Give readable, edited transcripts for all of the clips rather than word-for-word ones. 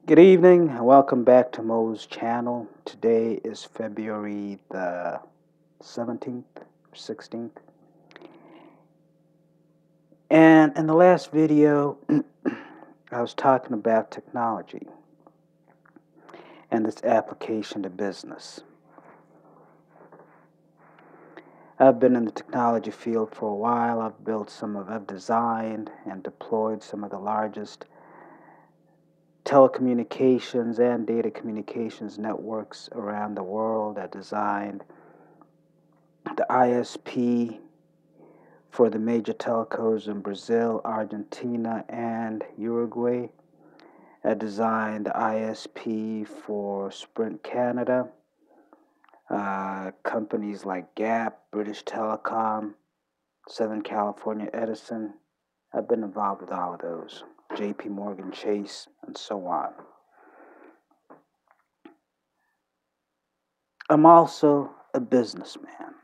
Good evening and welcome back to Mo's channel. Today is February the 17th, 16th. And in the last video, I was talking about technology and its application to business. I've been in the technology field for a while. I've designed and deployed some of the largest telecommunications and data communications networks around the world. I designed the ISP for the major telcos in Brazil, Argentina, and Uruguay. I designed the ISP for Sprint Canada, companies like Gap, British Telecom, Southern California Edison. I've been involved with all of those, JP Morgan Chase, and so on. I'm also a businessman,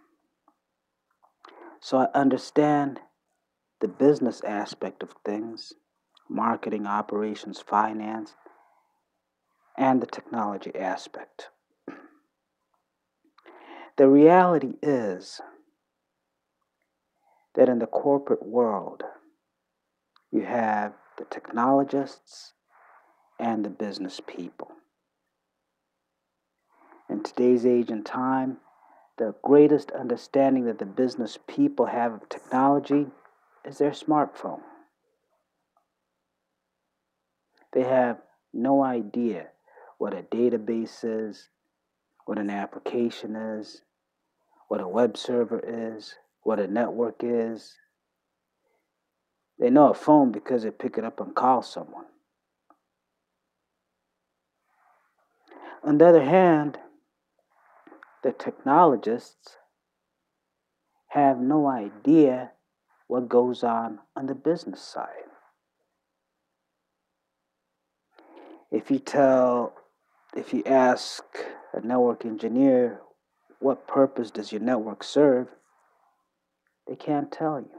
so I understand the business aspect of things, marketing, operations, finance, and the technology aspect. The reality is that in the corporate world, you have the technologists and the business people. In today's age and time, the greatest understanding that the business people have of technology is their smartphone. They have no idea what a database is, what an application is, what a web server is, what a network is. They know a phone because they pick it up and call someone. On the other hand, the technologists have no idea what goes on the business side. If you ask a network engineer, what purpose does your network serve? They can't tell you.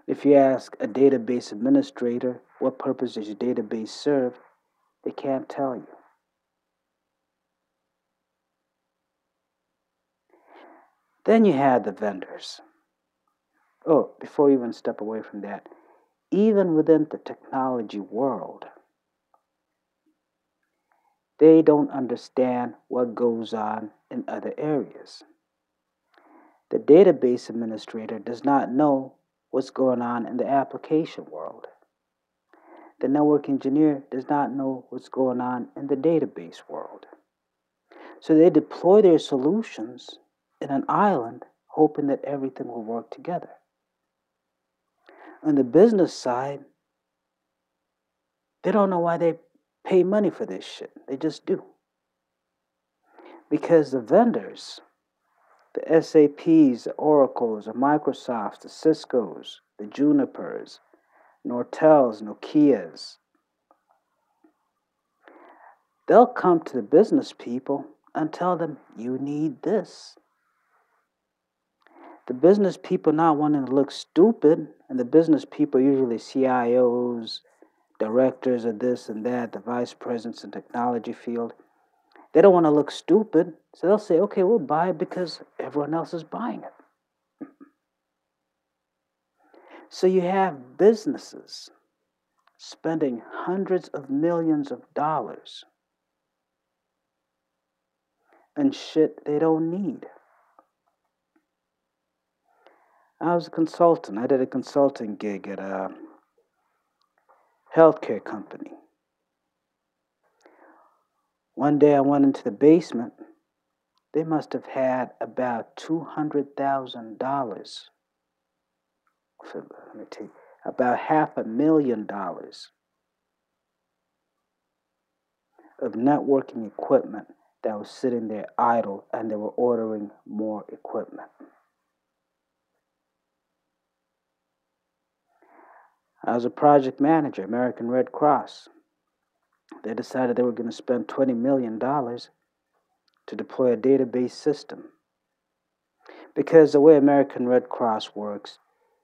If you ask a database administrator, what purpose does your database serve? They can't tell you. Then you have the vendors. Oh, before we even step away from that, even within the technology world, they don't understand what goes on in other areas. The database administrator does not know what's going on in the application world. The network engineer does not know what's going on in the database world. So they deploy their solutions in an island, hoping that everything will work together. On the business side, they don't know why they pay money for this shit. They just do. Because the vendors, the SAPs, the Oracles, the Microsofts, the Ciscos, the Junipers, Nortels, Nokias, they'll come to the business people and tell them, you need this. The business people not wanting to look stupid, and the business people usually CIOs, directors of this and that, the vice presidents in technology field, they don't want to look stupid, so they'll say, okay, we'll buy it because everyone else is buying it. So you have businesses spending hundreds of millions of dollars on shit they don't need. I was a consultant. I did a consulting gig at a healthcare company. One day I went into the basement. They must have had about $200,000. Let me tell you, about $500,000 of networking equipment that was sitting there idle, and they were ordering more equipment. I was a project manager, American Red Cross. They decided they were going to spend $20 million to deploy a database system. Because the way American Red Cross works,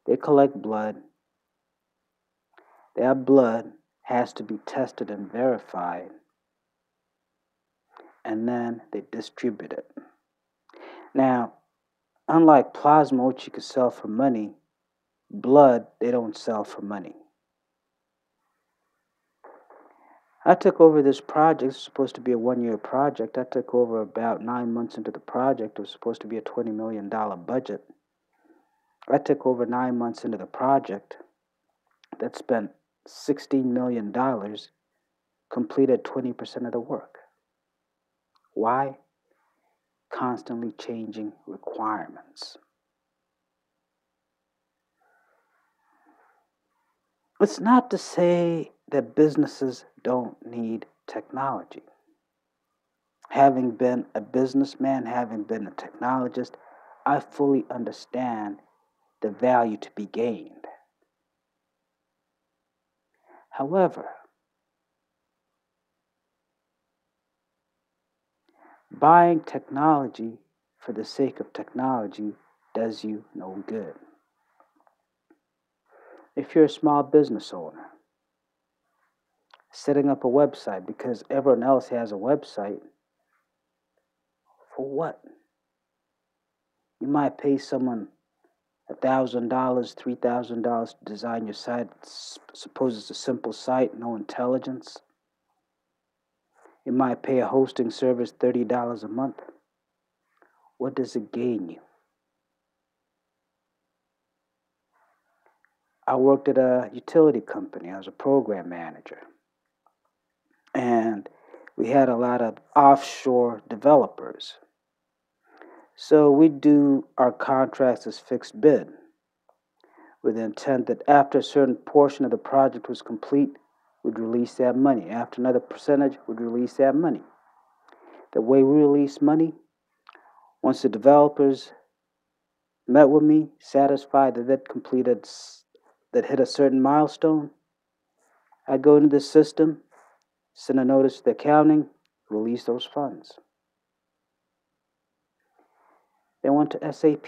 they collect blood. That blood has to be tested and verified, and then they distribute it. Now, unlike plasma, which you can sell for money, blood they don't sell for money. I took over this project. It's supposed to be a 1 year project. I took over about 9 months into the project. It was supposed to be a $20 million budget. I took over 9 months into the project that spent $16 million, completed 20% of the work. Why? Constantly changing requirements. It's not to say that businesses don't need technology. Having been a businessman, having been a technologist, I fully understand the value to be gained. However, buying technology for the sake of technology does you no good. If you're a small business owner, setting up a website because everyone else has a website, for what? You might pay someone $1,000, $3,000 to design your site. Suppose it's a simple site, no intelligence. You might pay a hosting service $30 a month. What does it gain you? I worked at a utility company. I was a program manager. And we had a lot of offshore developers. So we do our contracts as fixed bid with the intent that after a certain portion of the project was complete, we'd release that money. After another percentage, we'd release that money. The way we release money, once the developers met with me, satisfied that that completed, that hit a certain milestone, I'd go into the system, send a notice to the accounting, release those funds. They went to SAP,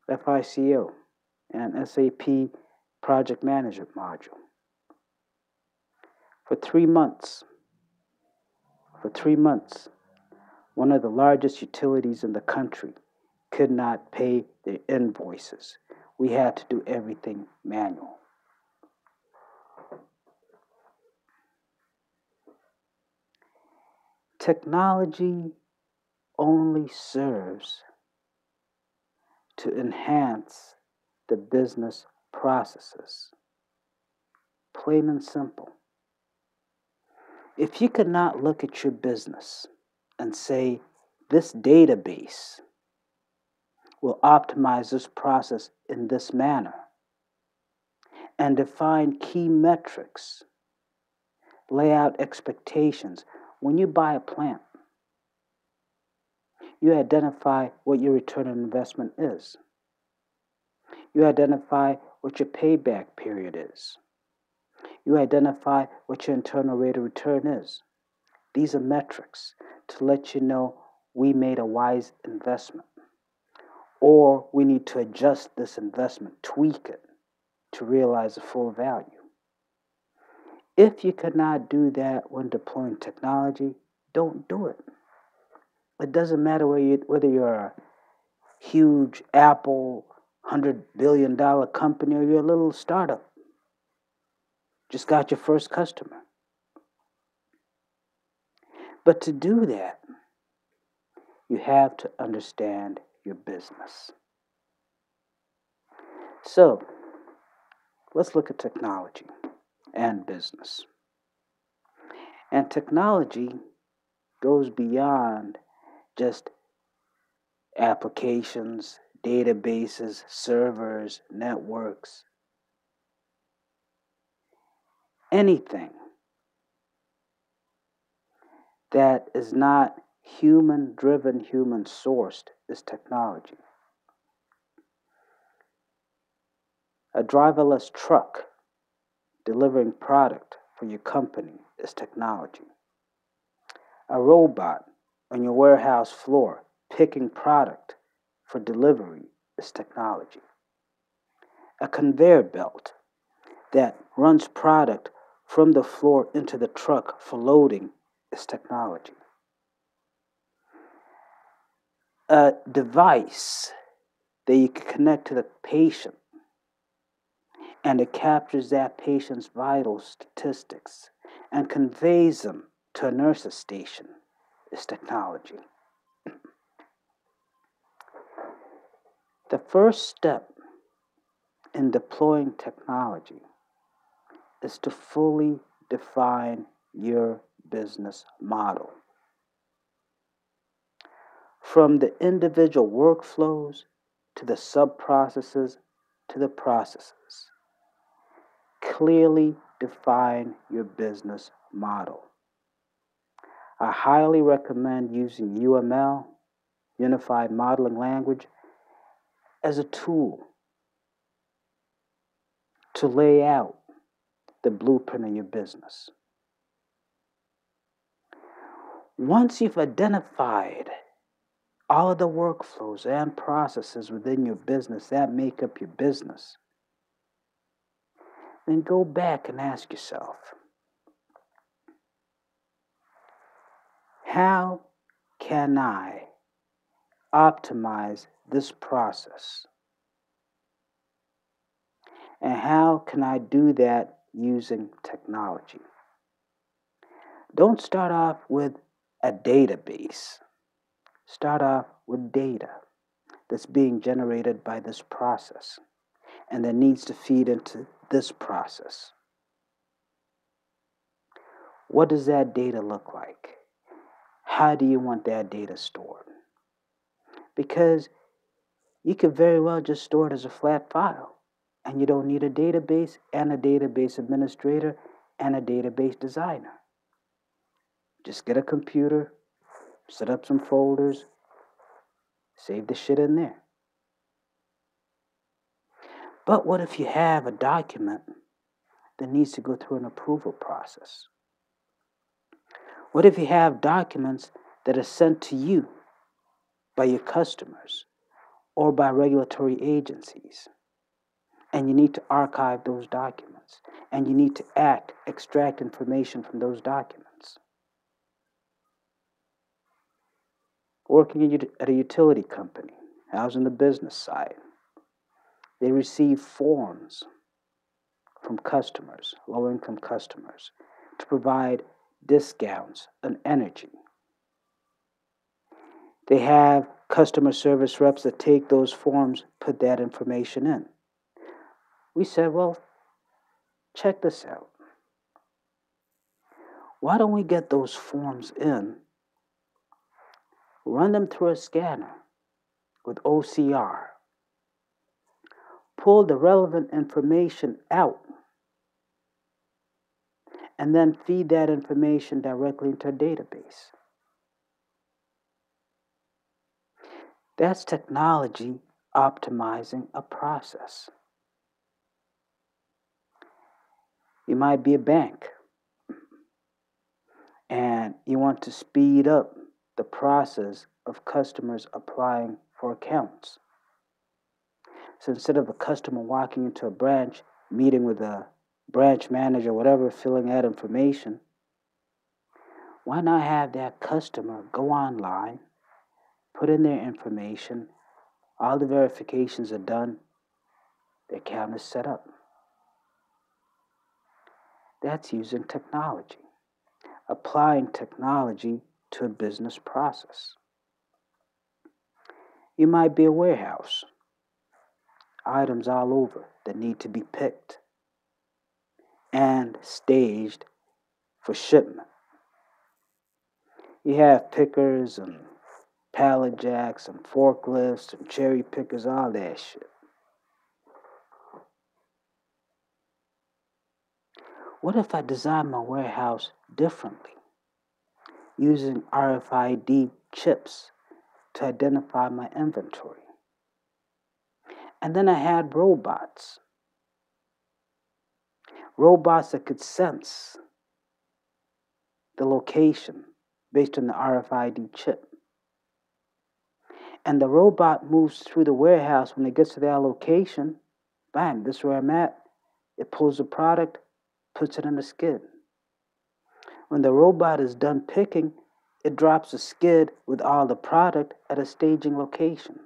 FICO, and SAP Project Management module. For 3 months, one of the largest utilities in the country could not pay their invoices. We had to do everything manual. Technology only serves to enhance the business processes. Plain and simple. If you could not look at your business and say, this database will optimize this process in this manner, and define key metrics, lay out expectations. When you buy a plant, you identify what your return on investment is. You identify what your payback period is. You identify what your internal rate of return is. These are metrics to let you know we made a wise investment, or we need to adjust this investment, tweak it to realize the full value. If you could not do that when deploying technology, don't do it. It doesn't matter whether you're a huge Apple $100 billion company or you're a little startup. Just got your first customer. But to do that, you have to understand your business. So, let's look at technology and business. And technology goes beyond just applications, databases, servers, networks. Anything that is not human-driven, human-sourced is technology. A driverless truck delivering product for your company is technology. A robot on your warehouse floor picking product for delivery is technology. A conveyor belt that runs product from the floor into the truck for loading is technology. A device that you can connect to the patient and it captures that patient's vital statistics and conveys them to a nurse's station is technology. The first step in deploying technology is to fully define your business model. From the individual workflows to the sub-processes to the processes, clearly define your business model. I highly recommend using UML, Unified Modeling Language, as a tool to lay out the blueprint of your business. Once you've identified all of the workflows and processes within your business that make up your business, then go back and ask yourself, how can I optimize this process? And how can I do that using technology? Don't start off with a database. Start off with data that's being generated by this process and that needs to feed into this process. What does that data look like? How do you want that data stored? Because you could very well just store it as a flat file, and you don't need a database and a database administrator and a database designer. Just get a computer, set up some folders, save the shit in there. But what if you have a document that needs to go through an approval process? What if you have documents that are sent to you by your customers or by regulatory agencies, and you need to archive those documents, and you need to extract information from those documents? Working at a utility company, I was on the business side. They receive forms from customers, low-income customers, to provide discounts on energy. They have customer service reps that take those forms, put that information in. We said, well, check this out. Why don't we get those forms in, run them through a scanner with OCR, pull the relevant information out, and then feed that information directly into a database? That's technology optimizing a process. You might be a bank and you want to speed up the process of customers applying for accounts. So instead of a customer walking into a branch, meeting with a branch manager, whatever, filling out information, why not have that customer go online, put in their information, all the verifications are done, their account is set up? That's using technology, applying technology to a business process. You might be a warehouse, items all over that need to be picked and staged for shipment. You have pickers and pallet jacks and forklifts and cherry pickers, all that shit. What if I design my warehouse differently, using RFID chips to identify my inventory? And then I had robots that could sense the location based on the RFID chip. And the robot moves through the warehouse. When it gets to that location, bam, this is where I'm at. It pulls the product, puts it in the skid. When the robot is done picking, it drops a skid with all the product at a staging location.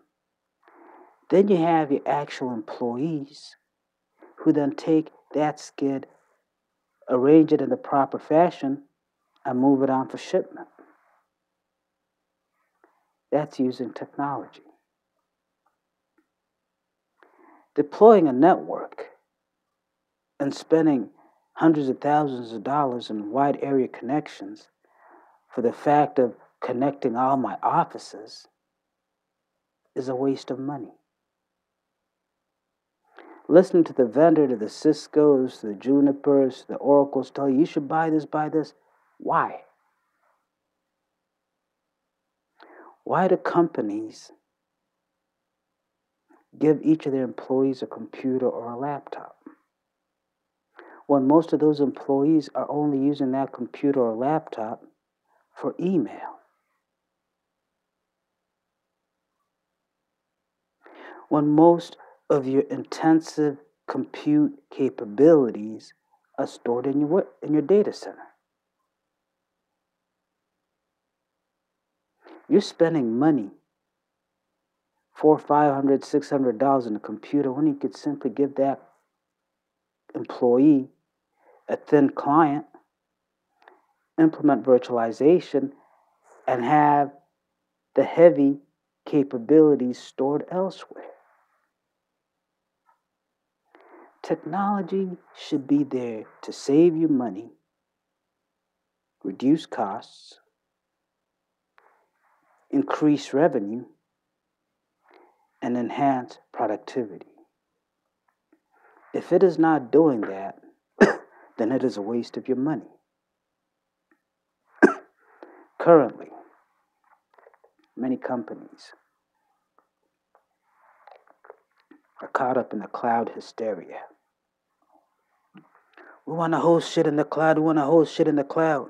Then you have your actual employees who then take that skid, arrange it in the proper fashion, and move it on for shipment. That's using technology. Deploying a network and spending hundreds of thousands of dollars in wide area connections for the fact of connecting all my offices is a waste of money. Listening to the vendor, to the Cisco's, to the Junipers, to the Oracles tell you should buy this, buy this. Why? Why do companies give each of their employees a computer or a laptop when most of those employees are only using that computer or laptop for email? When most of your intensive compute capabilities are stored in your data center. You're spending money, $400, $500, $600 in a computer when you could simply give that employee a thin client, implement virtualization, and have the heavy capabilities stored elsewhere. Technology should be there to save you money, reduce costs, increase revenue, and enhance productivity. If it is not doing that, then it is a waste of your money. Currently, many companies are caught up in the cloud hysteria. We want to host shit in the cloud. We want to host shit in the cloud.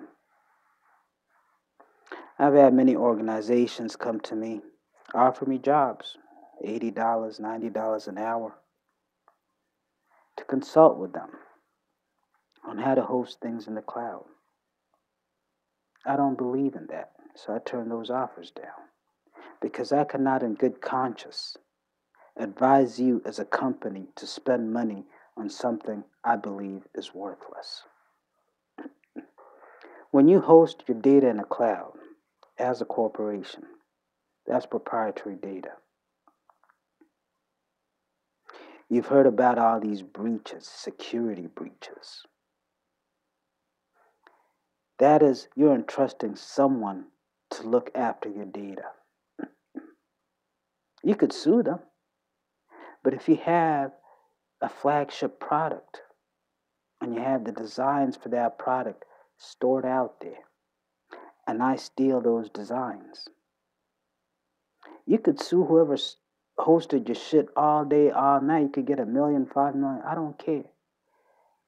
I've had many organizations come to me, offer me jobs, $80, $90 an hour, to consult with them on how to host things in the cloud. I don't believe in that, so I turn those offers down because I cannot in good conscience advise you as a company to spend money on something I believe is worthless. When you host your data in a cloud as a corporation, that's proprietary data. You've heard about all these breaches, security breaches. That is, you're entrusting someone to look after your data. You could sue them, but if you have a flagship product and you have the designs for that product stored out there, and I steal those designs, you could sue whoever hosted your shit all day, all night. You could get $1 million, $5 million. I don't care.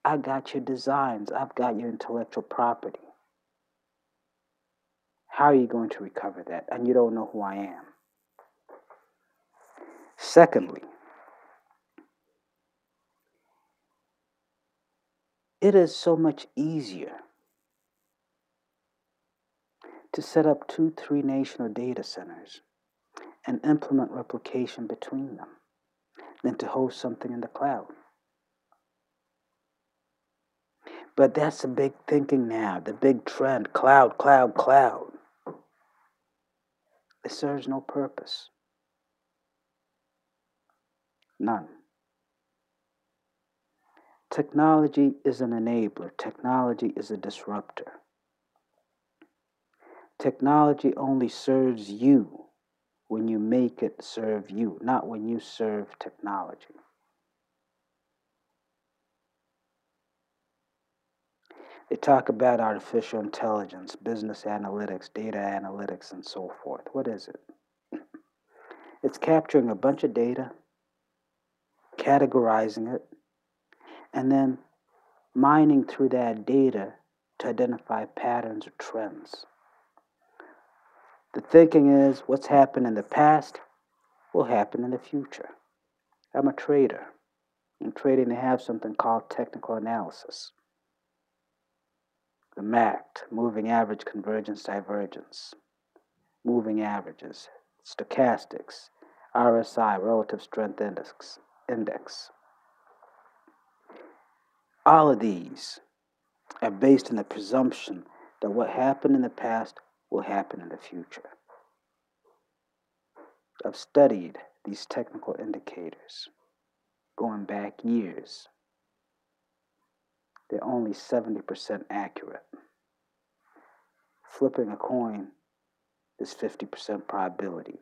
I got your designs. I've got your intellectual property. How are you going to recover that? And you don't know who I am. Secondly, it is so much easier to set up 2, 3 national data centers and implement replication between them than to host something in the cloud. But that's the big thinking now, the big trend, cloud, cloud, cloud. It serves no purpose. None. Technology is an enabler. Technology is a disruptor. Technology only serves you when you make it serve you, not when you serve technology. They talk about artificial intelligence, business analytics, data analytics, and so forth. What is it? It's capturing a bunch of data, categorizing it, and then mining through that data to identify patterns or trends. The thinking is what's happened in the past will happen in the future. I'm a trader. In trading, they have something called technical analysis. The MACD, moving average convergence divergence, moving averages, stochastics, RSI, relative strength index. All of these are based on the presumption that what happened in the past will happen in the future. I've studied these technical indicators going back years. They're only 70% accurate. Flipping a coin is 50% probability.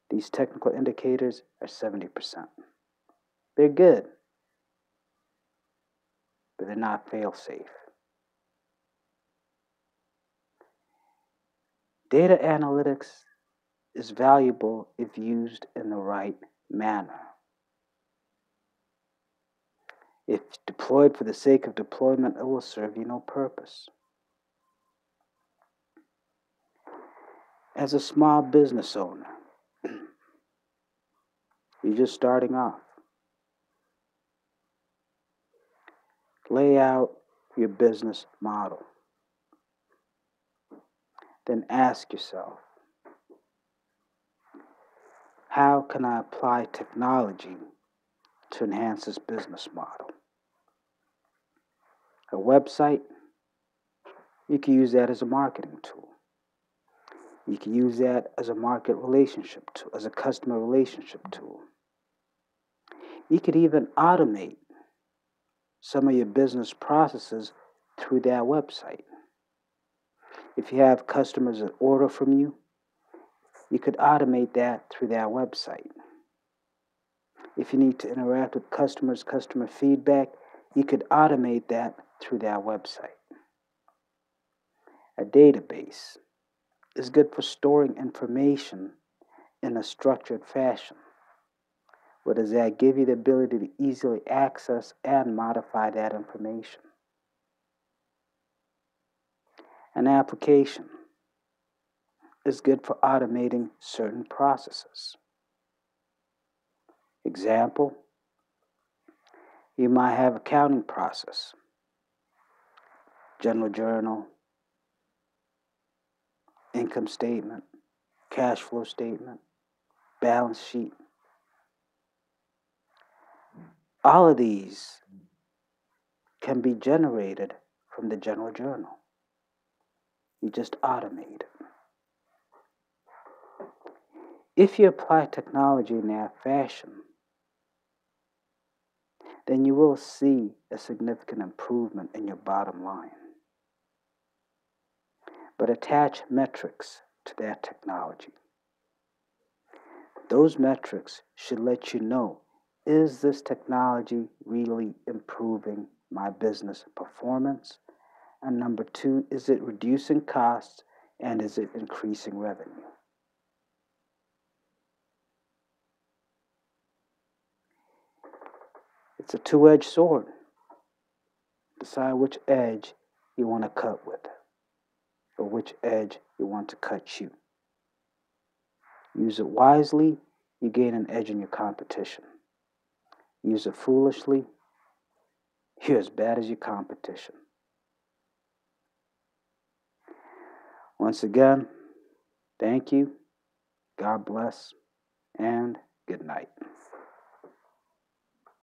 These technical indicators are 70%. They're good, but they're not fail-safe. Data analytics is valuable if used in the right manner. If deployed for the sake of deployment, it will serve you no purpose. As a small business owner, you're just starting off. Lay out your business model. Then ask yourself, how can I apply technology to enhance this business model? A website, you can use that as a marketing tool. You can use that as a market relationship tool, as a customer relationship tool. You could even automate some of your business processes through that website. If you have customers that order from you, you could automate that through that website. If you need to interact with customers, customer feedback, you could automate that through that website. A database is good for storing information in a structured fashion. What does that give you? The ability to easily access and modify that information. An application is good for automating certain processes. Example, you might have accounting process, general journal, income statement, cash flow statement, balance sheet. All of these can be generated from the general journal. You just automate it. If you apply technology in that fashion, then you will see a significant improvement in your bottom line. But attach metrics to that technology. Those metrics should let you know, is this technology really improving my business performance? And number two, is it reducing costs and is it increasing revenue? It's a two-edged sword. Decide which edge you want to cut with, or which edge you want to cut you. Use it wisely, you gain an edge in your competition. Use it foolishly, you're as bad as your competition. Once again, thank you, God bless, and good night.